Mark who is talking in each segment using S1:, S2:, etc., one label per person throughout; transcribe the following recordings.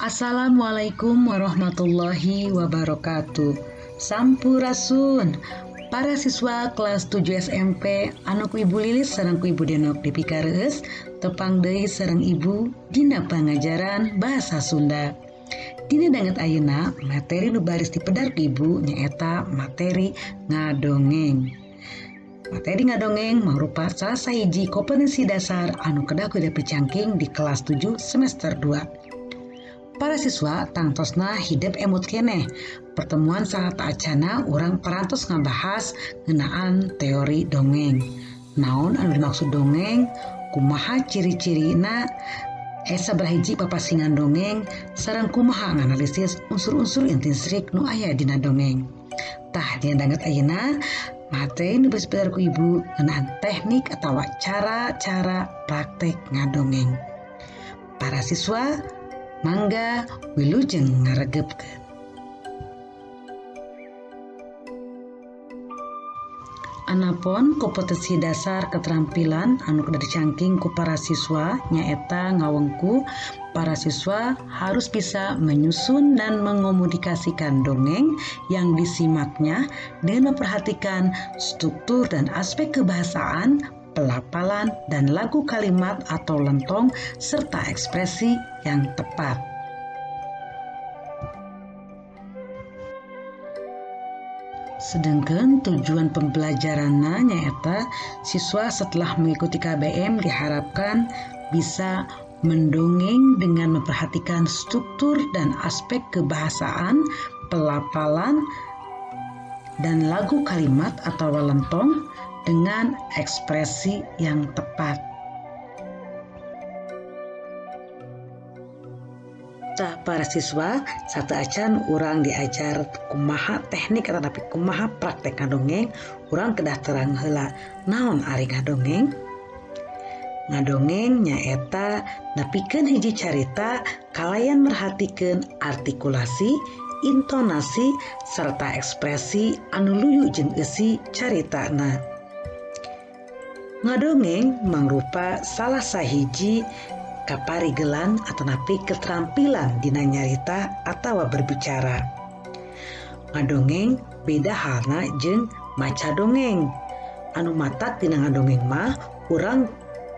S1: Assalamualaikum warahmatullahi wabarakatuh. Sampurasun. Para siswa kelas 7 SMP anu ku Ibu Lilis sareng ku Ibu Denok dipikareus tepang deui sareng Ibu dina pangajaran bahasa Sunda. Dina danget ayeuna materi nu baris dipedar ku Ibu nyaeta materi ngadongeng. Materi ngadongeng mangrupa salah sahiji kompetensi dasar anu kedah kudu dipicangking di kelas 7 semester 2. Para siswa tangtosna hidup emut keneh. Pertemuan sangat acana urang parantos ngabahas ngeunaan teori dongeng. Naon anu dimaksud dongeng, kumaha ciri-cirina, sabaraha hiji papasingan dongeng, sareng kumaha nganalisis unsur-unsur intrinsik nu aya dina dongeng. Tah dina danget ayeuna materi nu geus ku Ibu ngeunaan teknik atawa cara-cara praktek ngadongeng. Para siswa mangga wilujeng ngaregepkeun. Anapun kompetensi dasar keterampilan anu kudu dicangking ku para siswa nyaeta ngawengku para siswa harus bisa menyusun dan mengomunikasikan dongeng yang disimaknya dengan memperhatikan struktur dan aspek kebahasaan, pelafalan, dan lagu kalimat atau lentong serta ekspresi yang tepat. Sedangkan tujuan pembelajaranna nyaeta siswa setelah mengikuti KBM diharapkan bisa mendongeng dengan memperhatikan struktur dan aspek kebahasaan, pelafalan, dan lagu kalimat atau lentong dengan ekspresi yang tepat. Tah para siswa sateuacan urang diajar kumaha teknik ataupun kumaha praktek ngadongeng, urang kedah terang heula naon ari ngadongeng. Ngadongeng nyaeta nepikeun hiji carita kalayan merhatikeun artikulasi, intonasi, serta ekspresi anu luyu jeung eusi caritana. Ngadongeng mangrupa salah sahiji kaparigelan atanapi keterampilan dina nyarita atawa berbicara. Ngadongeng beda halna jeung maca dongeng. Anu matak dina ngadongeng mah urang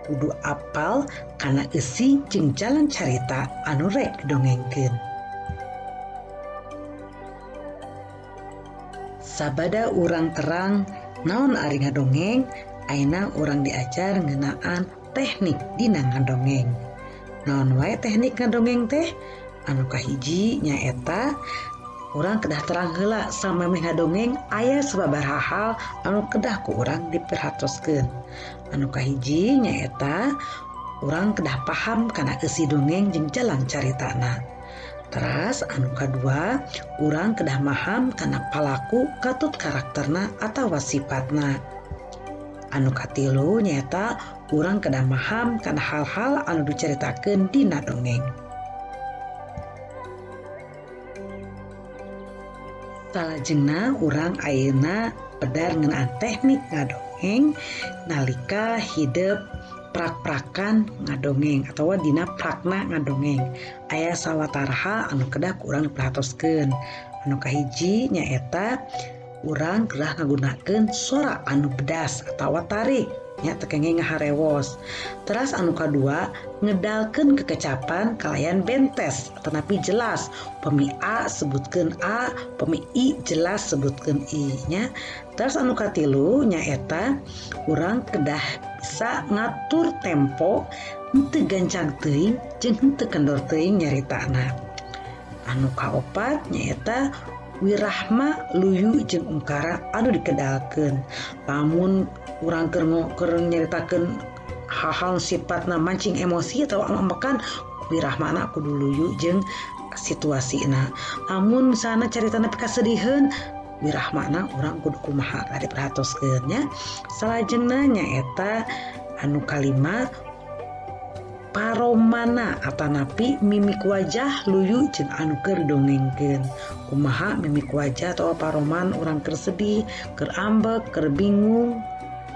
S1: kudu apal kana eusi jeung jalan carita anu rek dongengkeun. Sabada urang terang naon ari ngadongeng, ayeuna urang diajar ngeunaan teknik dina ngadongeng. Naon wae teknik ngadongeng teh? Anu kahiji nyaeta urang kedah terang heula samemeh ngadongeng aya sababaraha hal anu kedah ku urang diperhatoskeun. Anu kahiji nyaeta urang kedah paham kana eusi dongeng jeung jalan caritana. Teras anu kadua urang kedah maham kana palaku katut karakterna atawa sifatna. Anu katilu nyaeta urang kedah maham kana hal-hal anu dicaritakeun dina dongeng. Salajengna urang ayeuna pedar ngeunaan teknik ngadongeng nalika hideup prak-prakan ngadongeng atawa dina prakna ngadongeng. Aya sawataraha anu kedah ku urang diperhatoskeun. Anu kahiji nyaeta urang kedah ngagunakeun sora anu bedas atawa tarik nya teu kenging ngaharewos. Teras anu kadua ngedalkeun kekecapan kalayan bentes tetapi jelas. Pemi A sebutkeun A, pemi I jelas sebutkeun I nya. Teras anu katilu nyaeta urang kedah bisa ngatur tempo henteu gancang teuing jeung henteu kendor teuing nyaritana. Anu kaopat nyaeta Wirahma luyu jeung ungkara anu dikedalkeun. Lamun urang keur nyaritakeun hal-hal sifatna mancing emosi atau ambekan, wirahmana kudu luyu jeung situasina. Lamun misalna caritana kasediheun, wirahmana urang kudu kumaha ade perhatoskeun nya. Salajengna nyaeta anu kalima paromana atanapi mimik wajah luyu jeung anu keur dongengkeun. Kumaha mimik wajah atau paroman urang keur sedih, keur ambek, keur bingung,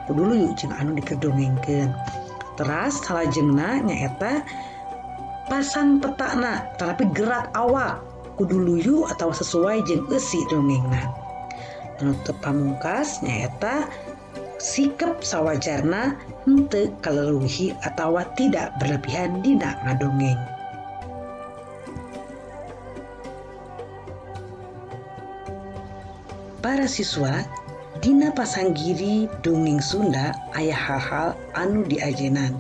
S1: kudu luyu jeung anu dikedongengkeun. Teras salajengna nyaeta pasang petana tapi gerak awak kudu luyu atau sesuai jeung eusi dongengna. Anu teu pamungkas nyaeta sikap sawajarna henteu kaleuwih atawa tidak berlebihan dina ngadongeng. Para siswa, dina pasanggiri dongeng Sunda aya hal-hal anu diajenan.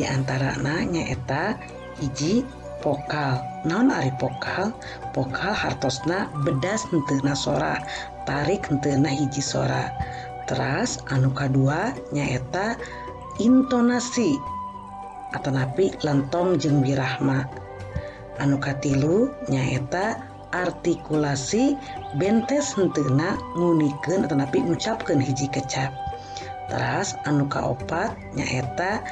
S1: Di antarana nyaeta hiji vokal. Naon ari vokal? Vokal hartosna bedas henteuna sora, tarik henteuna hiji sora. Teras anu kadua nyaeta intonasi atanapi lentong jeung wirahma. Anu katilu nyaeta artikulasi bentes henteuna ngunikeun atanapi ngucapkeun hiji kecap. Teras anu kaopat nyaeta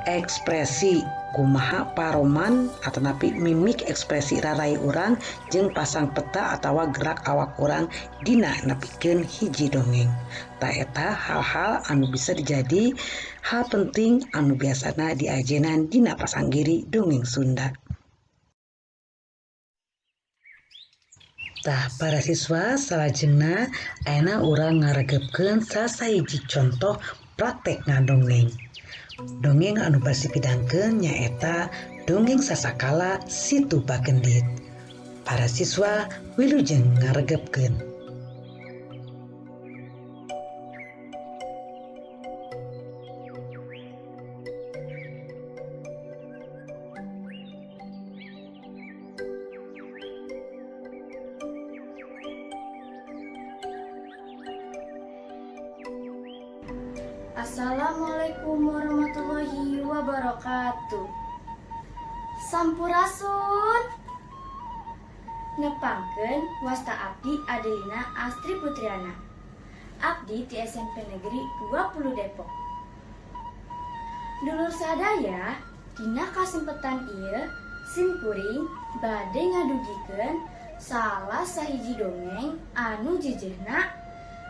S1: ekspresi, kumaha paroman atanapi mimik ekspresi rarai urang jeung pasang peta atawa gerak awak urang dina nepikeun hiji dongeng. Ta eta hal-hal anu bisa dijadi hal penting anu biasana diajenan dina pasanggiri dongeng Sunda. Tah para siswa, salajengna ayeuna urang ngaregepkeun sasahiji contoh praktek ngadongeng. Dongeng anu basi pidangkeun nyaeta dongeng Sasakala Situ Bagendit. Para siswa wilujeng ngaregepkeun.
S2: Assalamualaikum warahmatullahi wabarakatuh. Sampurasun. Nepangkeun wasta abdi Adelina Astri Putriana. Abdi ti SMP Negeri 20 Depok. Dulur sadaya, dina kasempetan ieu simkuring bade ngadugikeun salah sahiji dongeng anu jejehna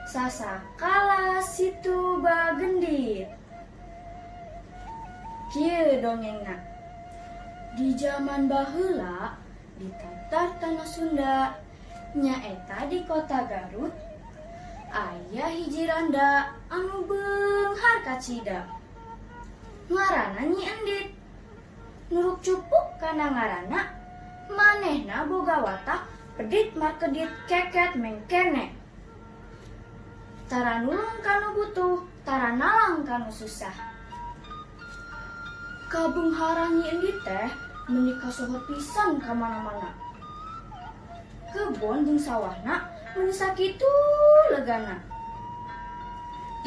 S2: Sasakala Situ Bagendit. Kieu dongengna. Di zaman baheula di tatar tanah Sunda nyaeta di kota Garut aya hiji randa anu beunghar kacida. Ngaranna Nyi Endit. Nuruk cupuk kana ngaranna manehna boga watak pedit markedit keket mengkene. Tara nulung kanu butuh, tara nalang kanu susah. Kabungharan Nyi Endit teh menika sohor pisan ka mana-mana. Kebon jeung sawahna mun sakitu legana.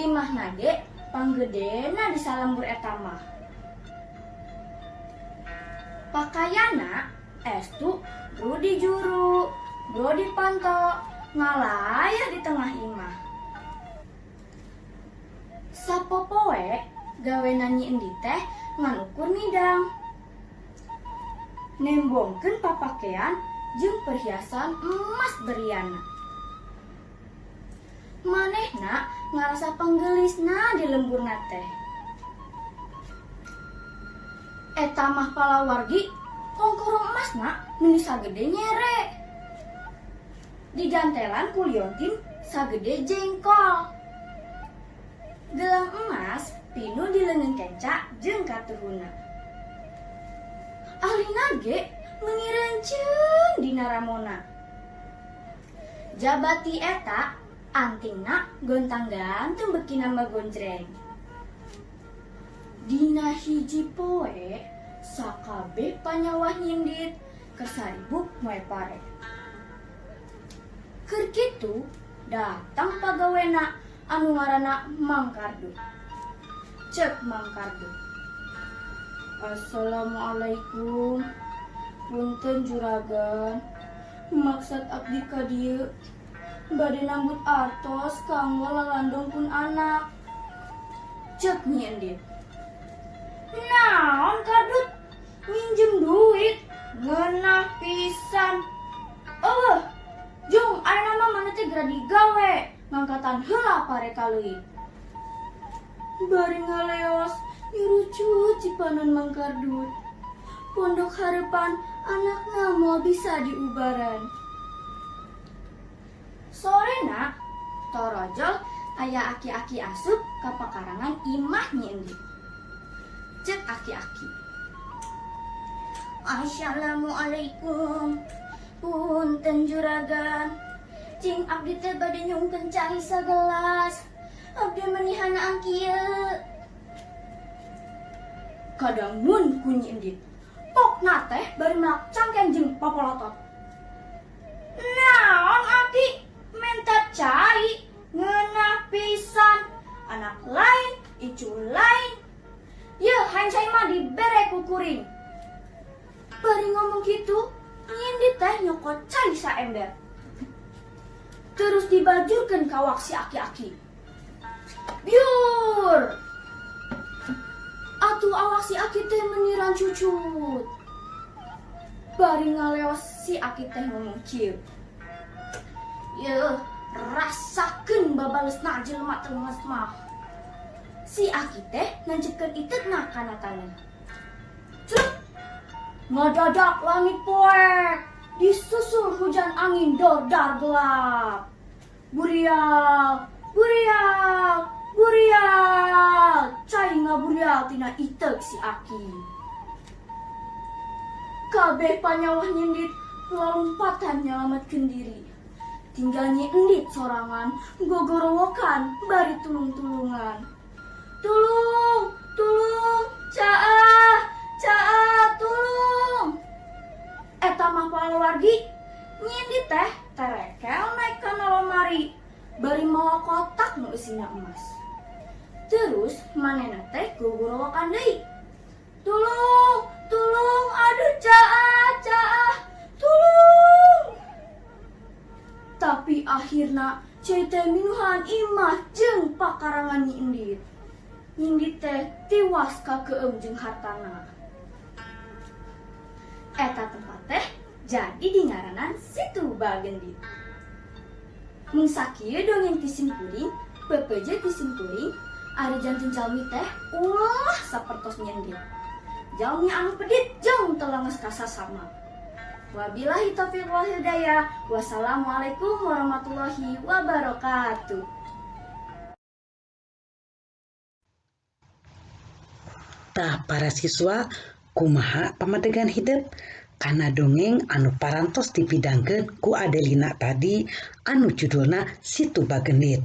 S2: Imahna ge panggedena di salambur eta mah. Pakaiana estu bro di juru, bro di panto, ngalayah di tengah imah. Sapopoe gawena Nyi Endit teh ngan ukur midang. Nembongkeun papakean jeung perhiasan emas beriana. Manehna ngarasa panggelisna di lemburna teh. Eta mah palawargi kongkorong emasna nu sagede nyere. Digantelan ku liontin sagede jengkol. Gelang emas pinu di leungeun kenca jeung katuhuna. Ahlina ge mengirenceun dina ramona. Jabati eta antingna gontang-gantung beuki nama gonjreng. Dina hiji poe sakabeh panyawah Nyi Endit keur saribuk moe pare. Keur kitu datang pagawena anu ngaranna Mang Kardun. Cek Mang Kardun, "Assalamualaikum, punten juragan, maksud abdi ka dieu bade nambut artos kanggo lalandong pun anak." Cek Nyi Endit, "Naon Kardun, minjem duit ngeunah pisan. Eueuh, jung ayeuna mah mana teh geura digawe ngangkatan heula pareka leuwih." Bari ngaleos nyurucut cipanan Mang Kardun. Pondok Harapan anakna moal bisa diubaran. Sorena torojol aya aki-aki asup ka pakarangan imah Nyi Endit. Cek aki-aki, "Assalamualaikum, punten juragan, cing abdi teh bade nyungkeun cai sagelas. Abdi menihanaan kieu." Kadangun ku Nyi Endit, pokna teh bari melak cangkeng jeung papolotot. "Naon abdi menta cai ngeunah pisan, anak lain, icu lain. Yeuh hancai mah dibere ku kuring." Bari ngomong gitu, Nyi Endit teh nyokot cai saember. Terus dibajurkeun ka wak si aki-aki. Biur! Atuh awak si aki teh meniran cucut. Bari ngaleos si aki teh ngomong kieu, "Yeuh, rasakeun babalesna jelema teu ngeus mah." Si aki teh nancekeun iteutna kana taneuh. Cuk! Ngadadak langit poek, disusul hujan angin dordar gelap. Burial, burial, burial, cai ngaburial tina itek si aki. Kabeh panyawah Nyi Endit lompatan nyalametkeun diri. Tinggal Nyi Endit sorangan gogorowokan bari tulung-tulungan. "Tulung, tulung, caah, caah, tulung." Eta mah palawargi Nyi Endit teh terekel naik kana lomari bari mawa kotak nu isina emas. Terus manehna teh gogorowokan deui. "Tulung, tulung, aduh caah, caah, tulung." Tapi akhirna cai teh minuhan imah jeung pakarangan Nyi Endit. Nyi Endit teh tiwas kakeum jeung hartana. Eta tempat teh jadi dingaranan Situ Bagendit. Mun sakieu dongeng ti simkuring, pepeje ti simkuring, ari janten jalmi teh ulah sapertos Nyi Endit. Jalmi anu pedit jeung teu leungeus kasasama. Wabillahi taufiq wal hidayah. Wassalamualaikum warahmatullahi wabarakatuh.
S1: Tah para siswa, kumaha pamadegan hidup? Kana dongeng anu parantos dipidangkeun ku Adelina tadi anu judulna Situ Bagendit.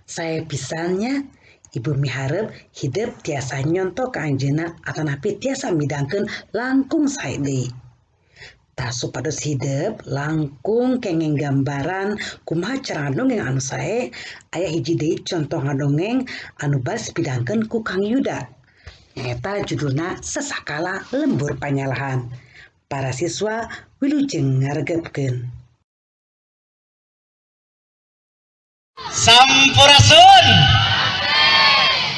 S1: Saya pisannya Ibu miharep hidup tiasa nyonto ka anjeunna atanapi tiasa midangkeun langkung sae deui. Tah supados hidup langkung kenging gambaran kumaha cara dongeng anu sae, aya hiji deui contoh ngadongeng anu baris pidangkeun ku Kang Yuda. Eta judulna Sesakala Lembur Panyalahan. Para siswa wilujeng ngaregepkeun.
S3: Sampurasun.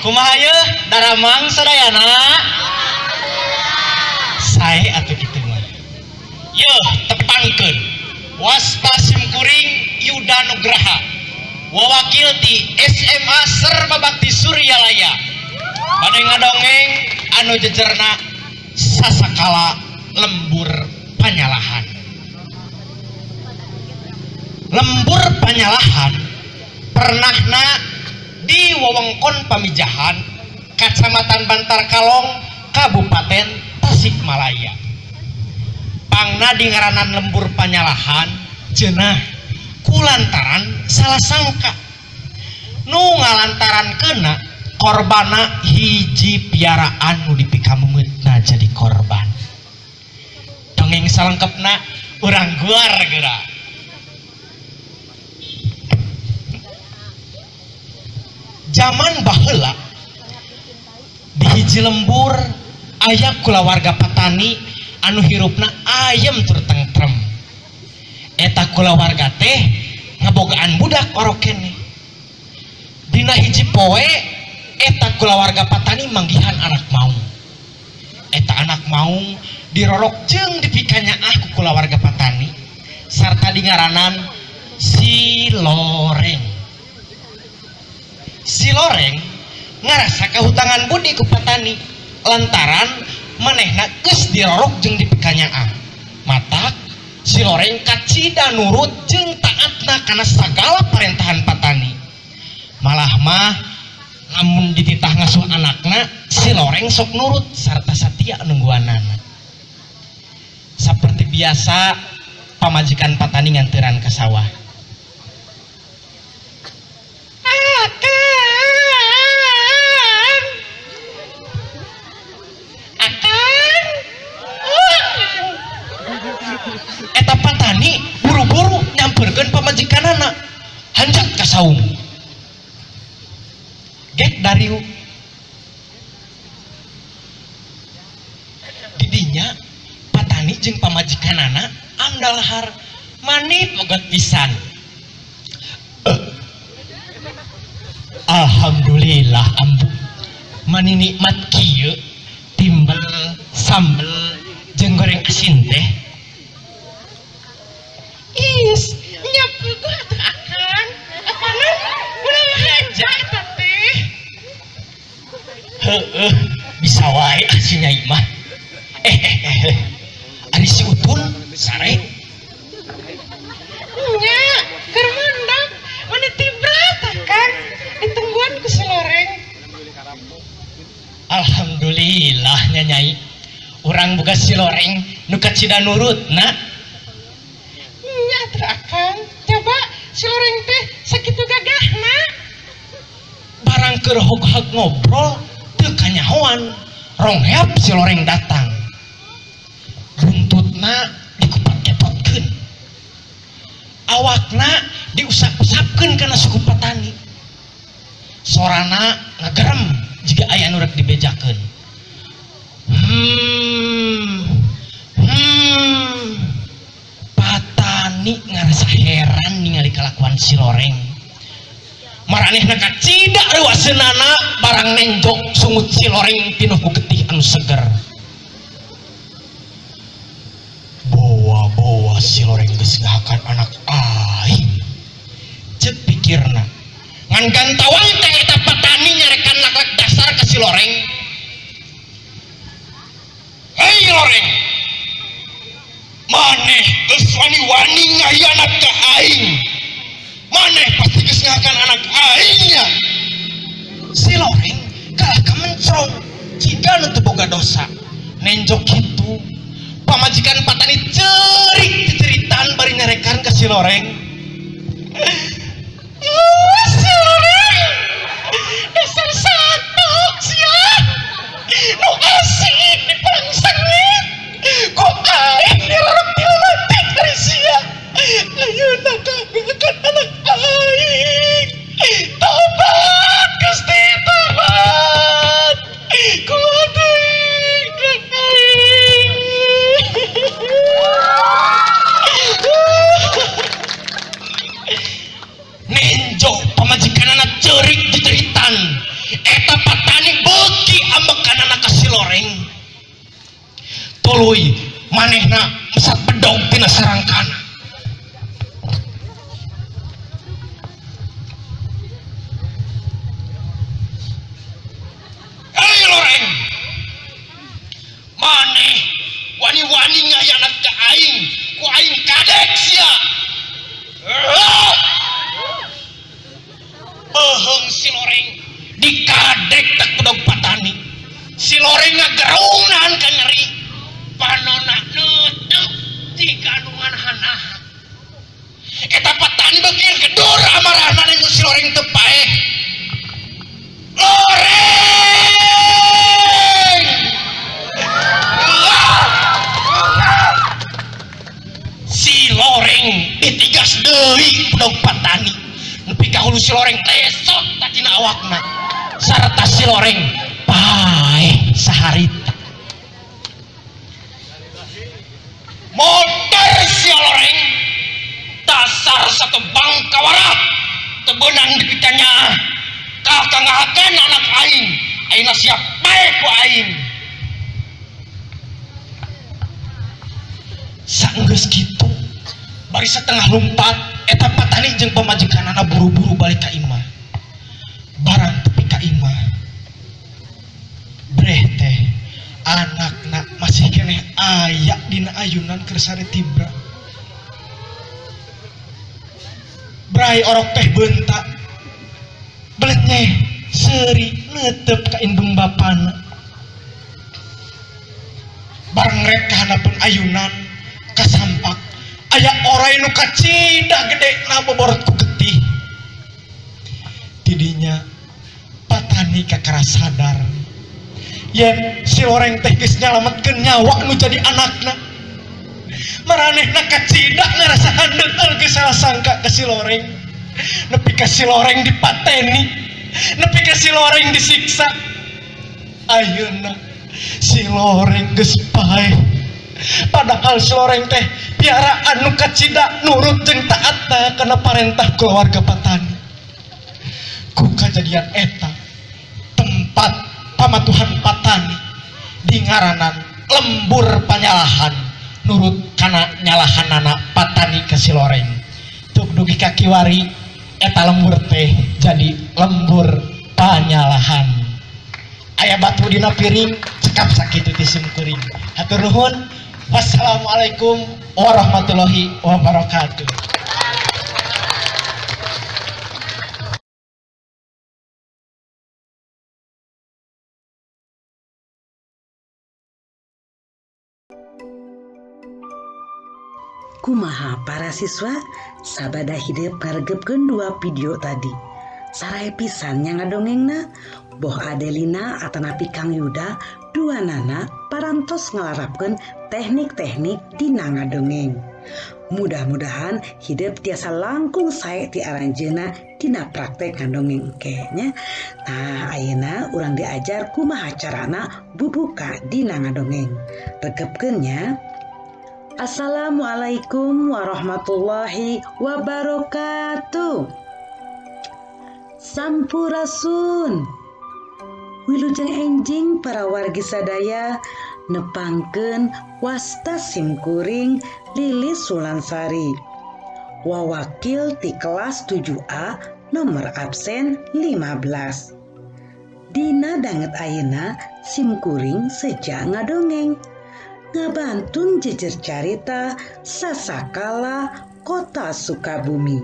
S3: Kumaha ye daramang sadayana? Sae atuh kitu mah. Yeuh tepangkeun. Wasta simkuring Yuda Nugraha. Wawakil di SMA Serba Bakti Suryalaya. Bade ngadongeng anu jejerna Sasakala Lembur Panyalahan. Lembur panyalahan pernahna di wewengkon Pamijahan, Kacamatan Bantar Kalong, Kabupaten Tasikmalaya. Pangna di ngaranan lembur panyalahan cenah kulantaran salah sangka nu ngalantaran kena korbana hiji piaraan nu dipikamungeutna jadi korban. Dongeng salengkepna urang guar geura. zaman baheula di hiji lembur aya kulawarga patani anu hirupna ayem tur tentrem. Eta kulawarga teh ngabogaan budak orok keneh. Dina hiji poe eta kulawarga patani manggihan anak maung. Eta anak maung dirorok jeung dipikanya ku kulawarga patani sarta dingaranan si Loreng. Si Loreng ngarasa kahutangan budi ku patani lantaran manehna geus dirorok jeung dipikanya matak si Loreng kacida nurut jeung taatna kana sagala parentahan patani. Malah mah namun dititah ngasuh anakna si Loreng sok nurut sarta satia nungguanana. Seperti biasa pamajikan patani nganteran ke sawah. Eta patani buru-buru nyamperkeun pamajikanana hanjak ka saung. Gek dariu didinya patani jeung pamajikanana andalhar manit bogat pisan. Alhamdulillah ambu mani nikmat kieu timbel sambel jeung goreng asin teh. Is nyapu gua akan apana urang haja eta teh. Heueuh bisa wae si Nyai mah. Ari si Utun sare nya keur mandak mana tibrat kan ditungguan ku si Loreng. Alhamdulillah nya Nyai urang boga si Loreng nu kacida nurutna. Nya terakan coba si Loreng teh sakitu gagahna barang keur hoghag ngobrol teu kanyahoan rongheap si Loreng datang. Buntutna dikupat-kepotkeun, awakna diusap-usapkeun kana suku patani, sorana ngagerem jika aya nu rek dibejakeun. Patani ngarasa heran ningali kalakuan si Loreng. Maranehna kacida reuaseunana barang nenjok sungut si Loreng pinuh ku getih anu seger. Bawa si Loreng geus ngahakan anak aing. Ceuk pikirna. Ngan gantawang teh eta patani nyarekan laklak dasar ka si Loreng. Hei Loreng. Maneh geus wani-wani ngahianat ka aing. Maneh pasti geus ngahakan anak aingnya. Si Loreng kalah kamencrong. Jika nu teu boga dosa. Nenjok kitu pamajikan patani cerik ceritaan bari nyarekan ke si Loreng. Si Loreng dasar satu sia nu asik di perang sengit kok aing dirorok diletik dari sia ayeuna kagekan anak aing. Tobat Gusti tobat kuat nenjo pamajikanana ceurik diceritan eta patani beuki ambekanana ka si Loreng. Tuluy manehna mesat bedog tina sarangkana. Hei Loreng, maneh wani-wani ngayanat ka aing ku aing kadek sia. Beheung si Loreng dikadek tak bedog patani. Si Loreng ngagerung nahan ka nyeri. Panona neuteuk di kandungan hanaha. Eta patani beuki gedur amarahna dengan si Loreng teu paeh. Loreng! Si Loreng ditigas deui bedog patani. Nepi ka hulu si Loreng lesot tina awakna sarta si loreng paeh saharita. Motor si loreng dasar satu bangkawara tebenang dipitanya kakang ngahakeun anak aing ayeuna siap bae ku aing. Saenggeus kitu bari setengah lumpat eta patani jeung pamajikanana buru-buru balik ka imah. Barang tepi ka imah breh teh anakna masih keneh aya dina ayunan keur sare tibra. Brai orok teh beuntak belenyeh seuri neuteup ka indung bapana. Bareng rek ka hadapan ayunan kasampak aya oray nu kacida gedena boborot ku getih. Tidinya patani kakara sadar yen si loreng teh geus nyalametkeun nyawa nu jadi anakna. Maranehna kacida ngarasa handeuteul geus salah sangka ka si loreng. Nepi ka si loreng dipateni, nepi ka si loreng disiksa. Ayeuna si loreng geus paeh. Padahal si loreng teh piaraan nu kacida nurut jeung taat kana parentah keluarga patani. Ku kajadian eta tempat pamatuhan patani di ngaranan lembur panyalahan nurut kana nyalahanana patani ke si loreng. Tuk dugi ka kiwari eta lembur teh jadi lembur panyalahan. Aya batu dina piring cekap sakitu ti simkuring. Hatur nuhun. Wassalamualaikum warahmatullahi wabarakatuh.
S1: Kumaha para siswa sabada hidup ngaregepkeun dua video tadi. Sarae pisan nya ngadongengna Boh Adelina atanapi Kang Yuda dua nana parantos ngalarapkeun teknik-teknik dina ngadongeng. Mudah-mudahan hidup tiasa langkung sae ti aranjeuna dina praktek ngadongeng engke nya. Nah, ayeuna urang diajar kumaha carana bubuka dina ngadongeng. Regepkeun nya. Assalamualaikum warahmatullahi wabarakatuh. Sampurasun. Wilujeng enjing para wargi sadaya nepangkeun wasta simkuring Lilis Sulansari. Wawakil ti kelas 7A nomor absen 15. Dina danget ayeuna simkuring sejak ngadongeng. Ngabantun jejer carita sasakala kota Sukabumi.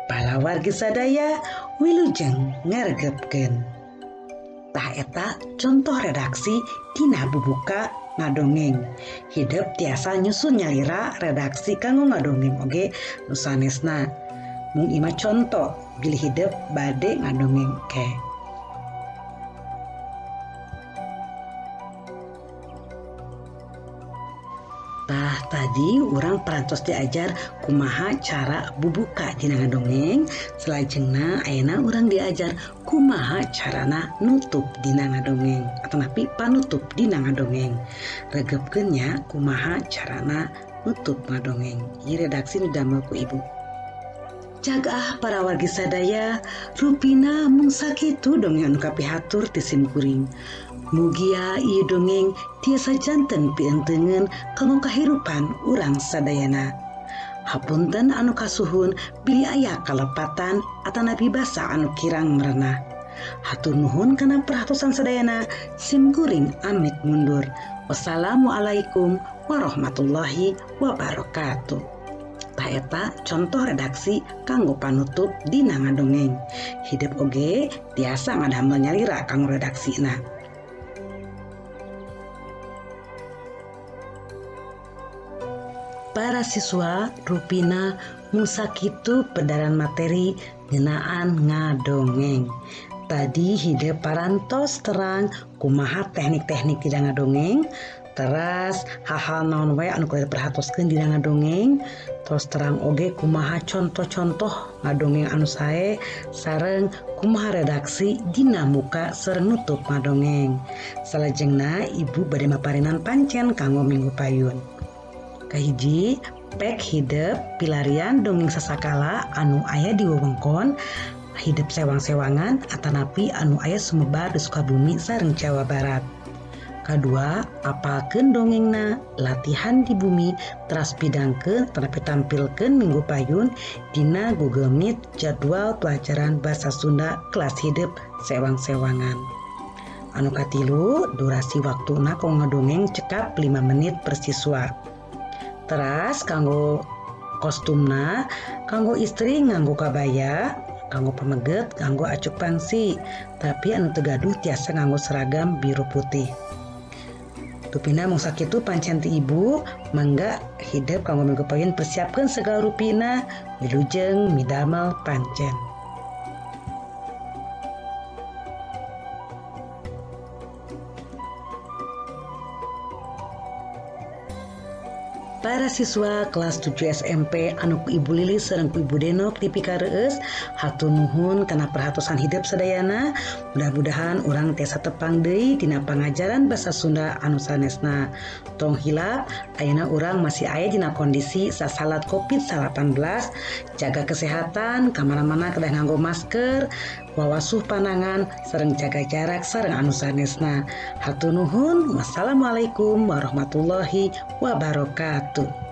S1: Para wargi sadaya wilujeng ngaregepkeun. Tah eta contoh redaksi dina bubuka ngadongeng. Hidup tiasa nyusun nyalira redaksi kanggo ngadongeng oge nu sanesna. Mung ima contoh bilih hidup bade ngadongeng ke. Tah tadi urang parantos diajar kumaha cara bubuka dina ngadongeng. Salajengna ayeuna urang diajar kumaha carana nutup dina ngadongeng atanapi panutup dina ngadongeng. Regepkeun nya kumaha carana nutup ngadongeng. Ieu redaksi nu damel ku Ibu. Jagaah para wargi sadaya, rupina mung sakitu dongeng anu kapihatur ti simkuring. Mugia ieu dongeng tiasa janten pientengeun kanggo kahirupan urang sadayana. Hapunten anu kasuhun bilih aya kalepatan atanapi basa anu kirang merenah. Hatur nuhun kana perhatosan sadayana, simkuring amit mundur. Wassalamualaikum warahmatullahi wabarakatuh. Tah eta contoh redaksi kanggo panutup dina ngadongeng. Hidup oge tiasa ngadamel nyalira kanggo redaksina. Para siswa rupina mung sakitu pedaran materi ngeunaan ngadongeng. Tadi hidup parantos terang kumaha teknik-teknik dina ngadongeng. Teras hal-hal naon wae anu kudu diperhatoskeun dina ngadongeng, terus terang oge kumaha contoh-contoh ngadongeng anu sae sareng kumaha redaksi dina muka sareng nutup ngadongeng. Salajengna ibu bade maparenan pancen kanggo Minggu Payun. Kahiji, pek hidep pilarian dongeng sasakala anu aya di wewengkon hidup sewang-sewangan atanapi anu aya sumebar di Sukabumi sareng Jawa Barat. Kadua, apalkeun dongengna latihan di bumi teras pidangkeun tanapi tampilkeun Minggu Payun dina Google Meet jadwal pelajaran bahasa Sunda kelas hidup sewang-sewangan. Anu katilu, durasi waktuna kanggo ngadongeng cekap 5 menit per siswa. Teras kanggo kostumna, kanggo istri nganggo kabaya, kanggo pameget nganggo acuk pangsi, tapi anu teu gaduh tiasa nganggo seragam biru putih. Tupina mung sakitu pancen ti ibu mangga hidep kanggo Minggu Payun persiapkeun segala rupina wilujeng midamel pancen. Para siswa kelas 7 SMP anu ku Ibu Lilis sareng ku Ibu Denok dipikareus hatur nuhun kana perhatosan hidup sadayana. Mudah-mudahan urang tiasa tepang deui dina pangajaran basa Sunda anu sanesna. Tong hilap ayeuna urang masih aya dina kondisi sasalat Covid-19. Jaga kesehatan, kamana-mana kedah nganggo masker, wawasuh panangan sareng jaga jarak sareng anu sanesna. Hatur nuhun. Wassalamualaikum warahmatullahi wabarakatuh.